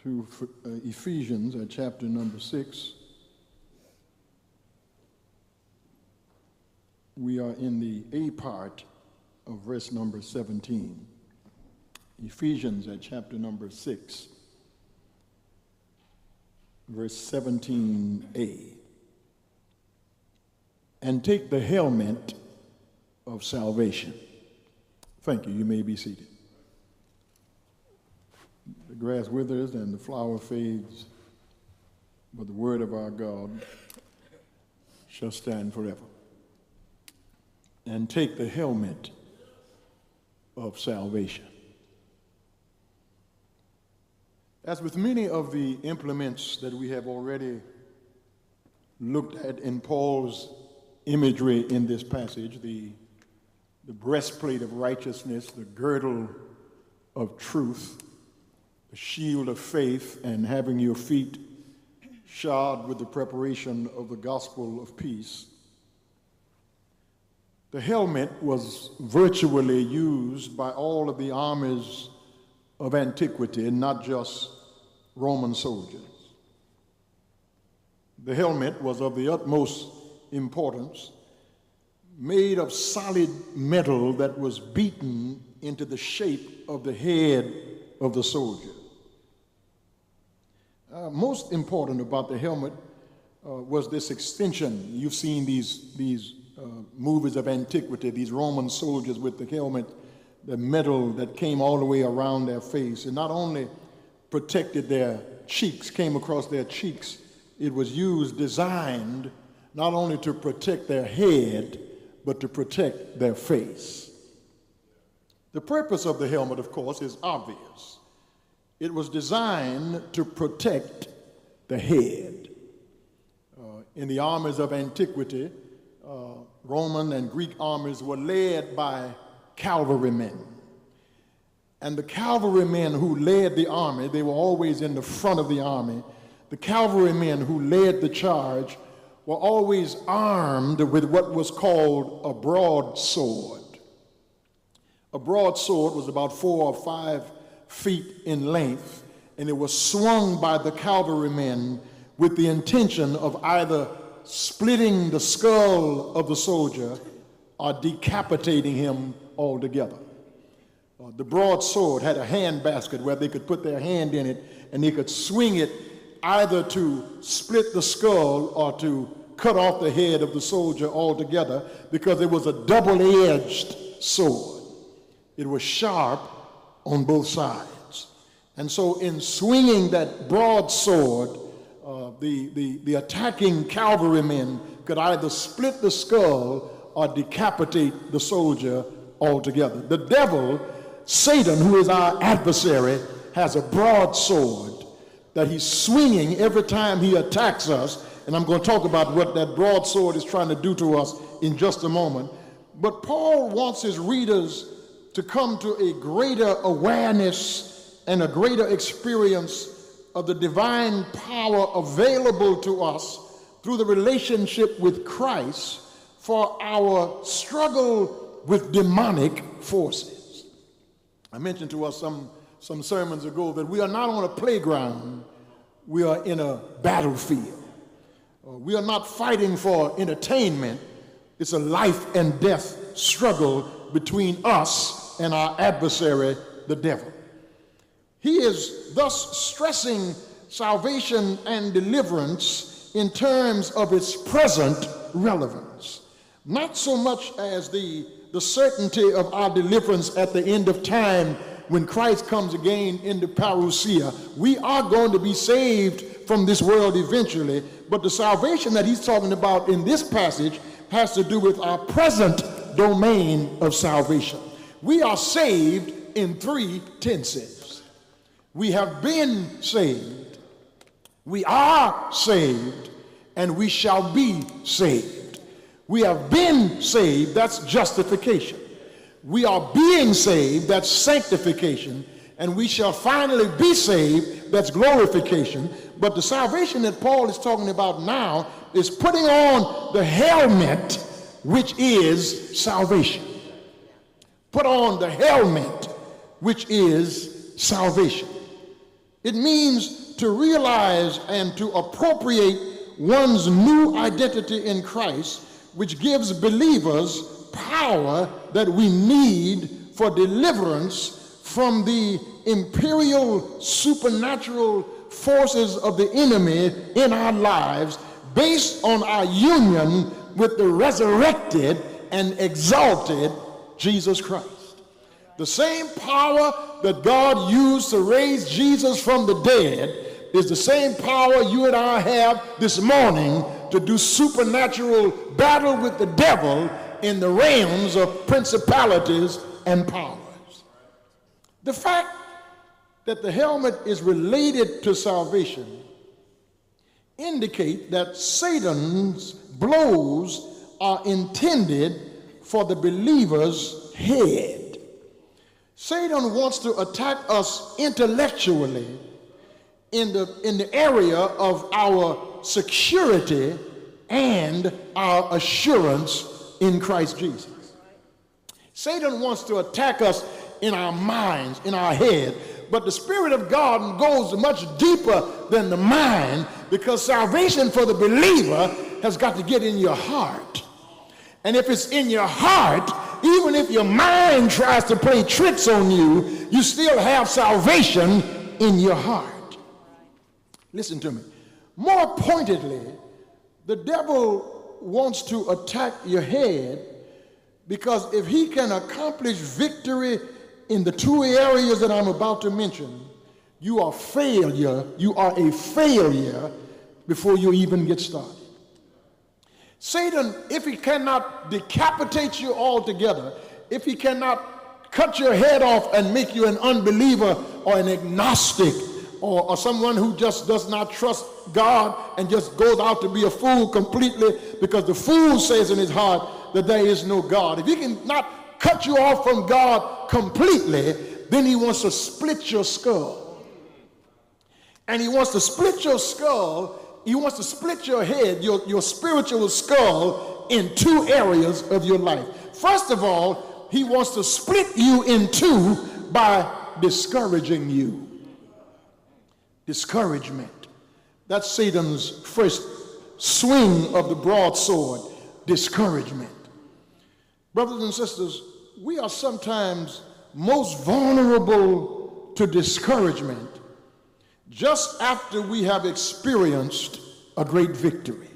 To Ephesians chapter number 6. We are in the A part of verse number 17. Ephesians chapter number 6, verse 17a. And take the helmet of salvation. Thank you. You may be seated. The grass withers and the flower fades, but the word of our God shall stand forever. And take the helmet of salvation. As with many of the implements that we have already looked at in Paul's imagery in this passage, the breastplate of righteousness, the girdle of truth, the shield of faith, and having your feet shod with the preparation of the gospel of peace. The helmet was virtually used by all of the armies of antiquity, and not just Roman soldiers. The helmet was of the utmost importance, made of solid metal that was beaten into the shape of the head of the soldier. Most important about the helmet was this extension. You've seen these movies of antiquity, these Roman soldiers with the helmet, the metal that came all the way around their face. It not only protected their cheeks, came across their cheeks, it was designed not only to protect their head, but to protect their face. The purpose of the helmet, of course, is obvious. It was designed to protect the head. In the armies of antiquity, Roman and Greek armies were led by cavalrymen. And the cavalrymen who led the army, they were always in the front of the army. The cavalrymen who led the charge were always armed with what was called a broadsword. A broadsword was about 4 or 5 feet in length, and it was swung by the cavalrymen with the intention of either splitting the skull of the soldier or decapitating him altogether. The broadsword had a hand basket where they could put their hand in it, and they could swing it either to split the skull or to cut off the head of the soldier altogether, because it was a double-edged sword. It was sharp on both sides. And so in swinging that broadsword, the attacking cavalrymen could either split the skull or decapitate the soldier altogether. The devil, Satan, who is our adversary, has a broadsword that he's swinging every time he attacks us. And I'm going to talk about what that broadsword is trying to do to us in just a moment. But Paul wants his readers to come to a greater awareness and a greater experience of the divine power available to us through the relationship with Christ for our struggle with demonic forces. I mentioned to us some sermons ago that we are not on a playground, we are in a battlefield. We are not fighting for entertainment. It's a life and death struggle between us and our adversary, the devil. He is thus stressing salvation and deliverance in terms of its present relevance, not so much as the certainty of our deliverance at the end of time when Christ comes again into parousia. We are going to be saved from this world eventually, but the salvation that he's talking about in this passage has to do with our present domain of salvation. We are saved in 3 tenses. We have been saved, we are saved, and we shall be saved. We have been saved, that's justification. We are being saved, that's sanctification, and we shall finally be saved, that's glorification. But the salvation that Paul is talking about now is putting on the helmet, which is salvation. Put on the helmet, which is salvation. It means to realize and to appropriate one's new identity in Christ, which gives believers power that we need for deliverance from the imperial supernatural forces of the enemy in our lives, based on our union with the resurrected and exalted Jesus Christ. The same power that God used to raise Jesus from the dead is the same power you and I have this morning to do supernatural battle with the devil in the realms of principalities and powers. The fact that the helmet is related to salvation indicate that Satan's blows are intended for the believer's head. Satan wants to attack us intellectually in the area of our security and our assurance in Christ Jesus. Satan wants to attack us in our minds, in our head, but the Spirit of God goes much deeper than the mind, because salvation for the believer has got to get in your heart. And if it's in your heart, even if your mind tries to play tricks on you, you still have salvation in your heart. Listen to me. More pointedly, the devil wants to attack your head, because if he can accomplish victory in the two areas that I'm about to mention, you are a failure before you even get started. Satan, if he cannot decapitate you altogether, if he cannot cut your head off and make you an unbeliever or an agnostic or someone who just does not trust God and just goes out to be a fool completely, because the fool says in his heart that there is no God. If he cannot cut you off from God completely, then he wants to split your skull. And he wants to split your skull, he wants to split your head, your spiritual skull, in two areas of your life. First of all, he wants to split you in two by discouraging you. Discouragement. That's Satan's first swing of the broadsword, discouragement. Brothers and sisters, we are sometimes most vulnerable to discouragement just after we have experienced a great victory.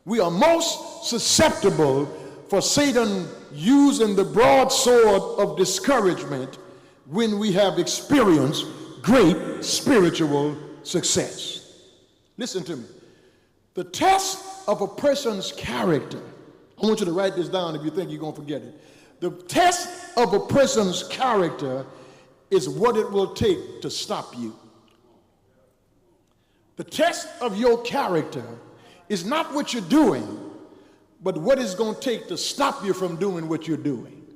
We are most susceptible for Satan using the broadsword of discouragement when we have experienced great spiritual success. Listen to me. The test of a person's character, I want you to write this down if you think you're going to forget it. The test of a person's character is what it will take to stop you. The test of your character is not what you're doing, but what it's going to take to stop you from doing what you're doing.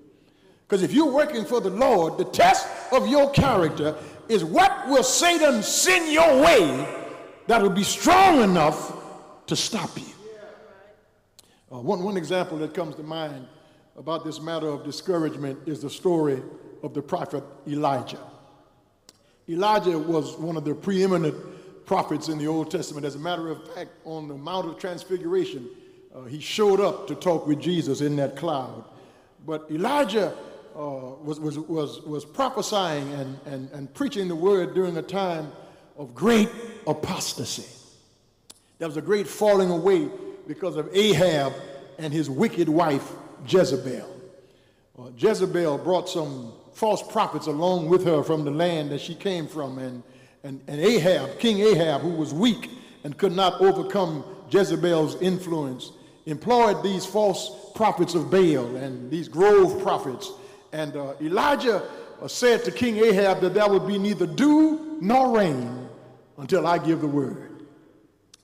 Because if you're working for the Lord, the test of your character is what will Satan send your way that will be strong enough to stop you. One example that comes to mind about this matter of discouragement is the story of the prophet Elijah. Elijah was one of the preeminent prophets in the Old Testament. As a matter of fact, on the Mount of Transfiguration, he showed up to talk with Jesus in that cloud. But Elijah was prophesying and preaching the word during a time of great apostasy. There was a great falling away because of Ahab and his wicked wife Jezebel. Jezebel brought some false prophets along with her from the land that she came from, and Ahab, King Ahab, who was weak and could not overcome Jezebel's influence, employed these false prophets of Baal and these grove prophets. And Elijah said to King Ahab that there would be neither dew nor rain until I give the word.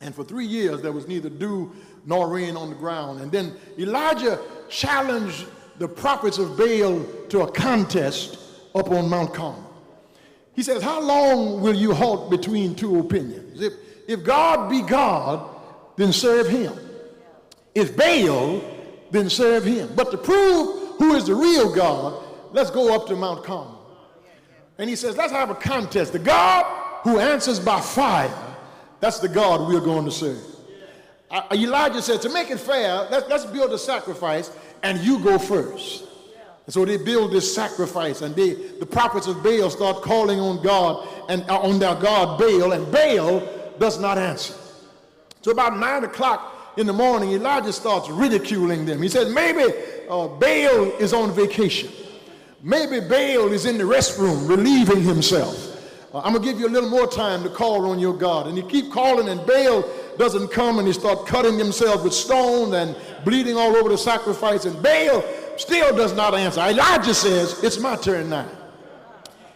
And for 3 years there was neither dew nor rain on the ground. And then Elijah challenged the prophets of Baal to a contest up on Mount Carmel. He says, how long will you halt between two opinions? If God be God, then serve him. If Baal, then serve him. But to prove who is the real God, let's go up to Mount Carmel. And he says, let's have a contest. The God who answers by fire, that's the God we're going to serve. Elijah said, to make it fair, let's build a sacrifice and you go first. And so they build this sacrifice, and the prophets of Baal start calling on God and on their God Baal, and Baal does not answer. So about 9 o'clock in the morning, Elijah starts ridiculing them. He says, maybe Baal is on vacation. Maybe Baal is in the restroom relieving himself. I'm going to give you a little more time to call on your God. And you keep calling, and Baal doesn't come, and he starts cutting himself with stones and bleeding all over the sacrifice, and Baal still does not answer. Elijah says, it's my turn now.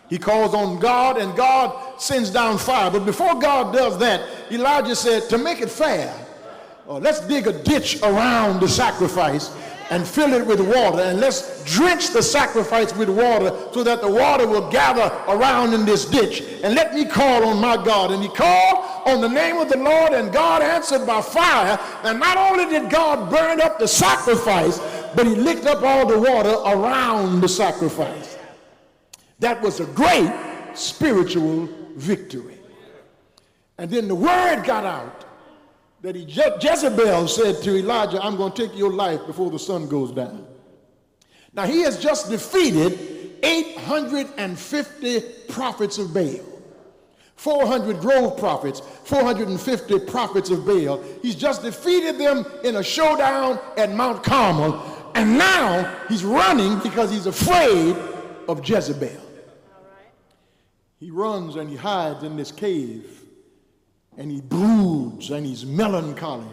He calls on God, and God sends down fire. But before God does that, Elijah said, to make it fair, let's dig a ditch around the sacrifice and fill it with water, and let's drench the sacrifice with water so that the water will gather around in this ditch. And let me call on my God. And he called on the name of the Lord, and God answered by fire. And not only did God burn up the sacrifice, but he licked up all the water around the sacrifice. That was a great spiritual victory. And then the word got out that Jezebel said to Elijah, I'm going to take your life before the sun goes down. Now he has just defeated 850 prophets of Baal, 400 grove prophets, 450 prophets of Baal. He's just defeated them in a showdown at Mount Carmel, and now he's running because he's afraid of Jezebel. He runs and he hides in this cave, and he broods and he's melancholy.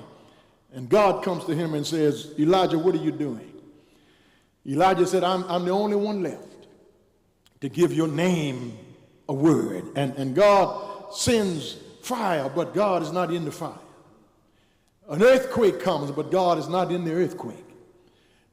And God comes to him and says, Elijah, what are you doing? Elijah said, I'm the only one left to give your name a word. And God sends fire, but God is not in the fire. An earthquake comes, but God is not in the earthquake.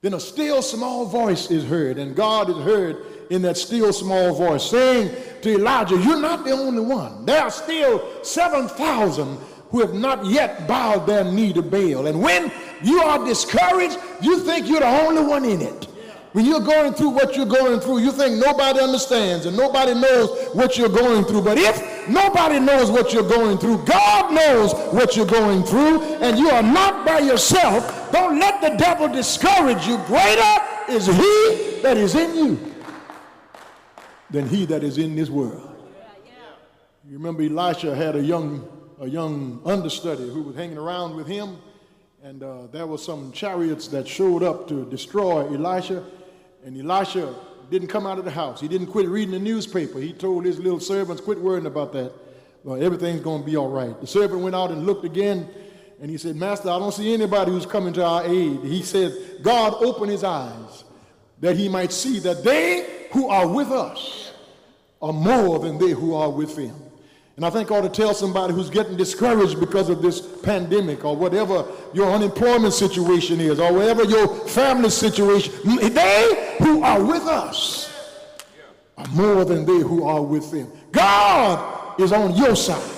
Then a still small voice is heard, and God is heard in that still small voice saying to Elijah, you're not the only one. There are still 7,000 who have not yet bowed their knee to Baal. And when you are discouraged, you think you're the only one in it. When you're going through what you're going through, you think nobody understands and nobody knows what you're going through. But if nobody knows what you're going through, God knows what you're going through, and you are not by yourself. Don't let the devil discourage you. Greater is he that is in you than he that is in this world. You remember Elisha had a young understudy who was hanging around with him, and there were some chariots that showed up to destroy Elisha, and Elisha didn't come out of the house. He didn't quit reading the newspaper. He told his little servants, quit worrying about that. Well, everything's going to be all right. The servant went out and looked again, and he said, Master, I don't see anybody who's coming to our aid. He said, God opened his eyes that he might see that they who are with us are more than they who are with them. And I think I ought to tell somebody who's getting discouraged because of this pandemic, or whatever your unemployment situation is, or whatever your family situation, they who are with us are more than they who are with them. God is on your side.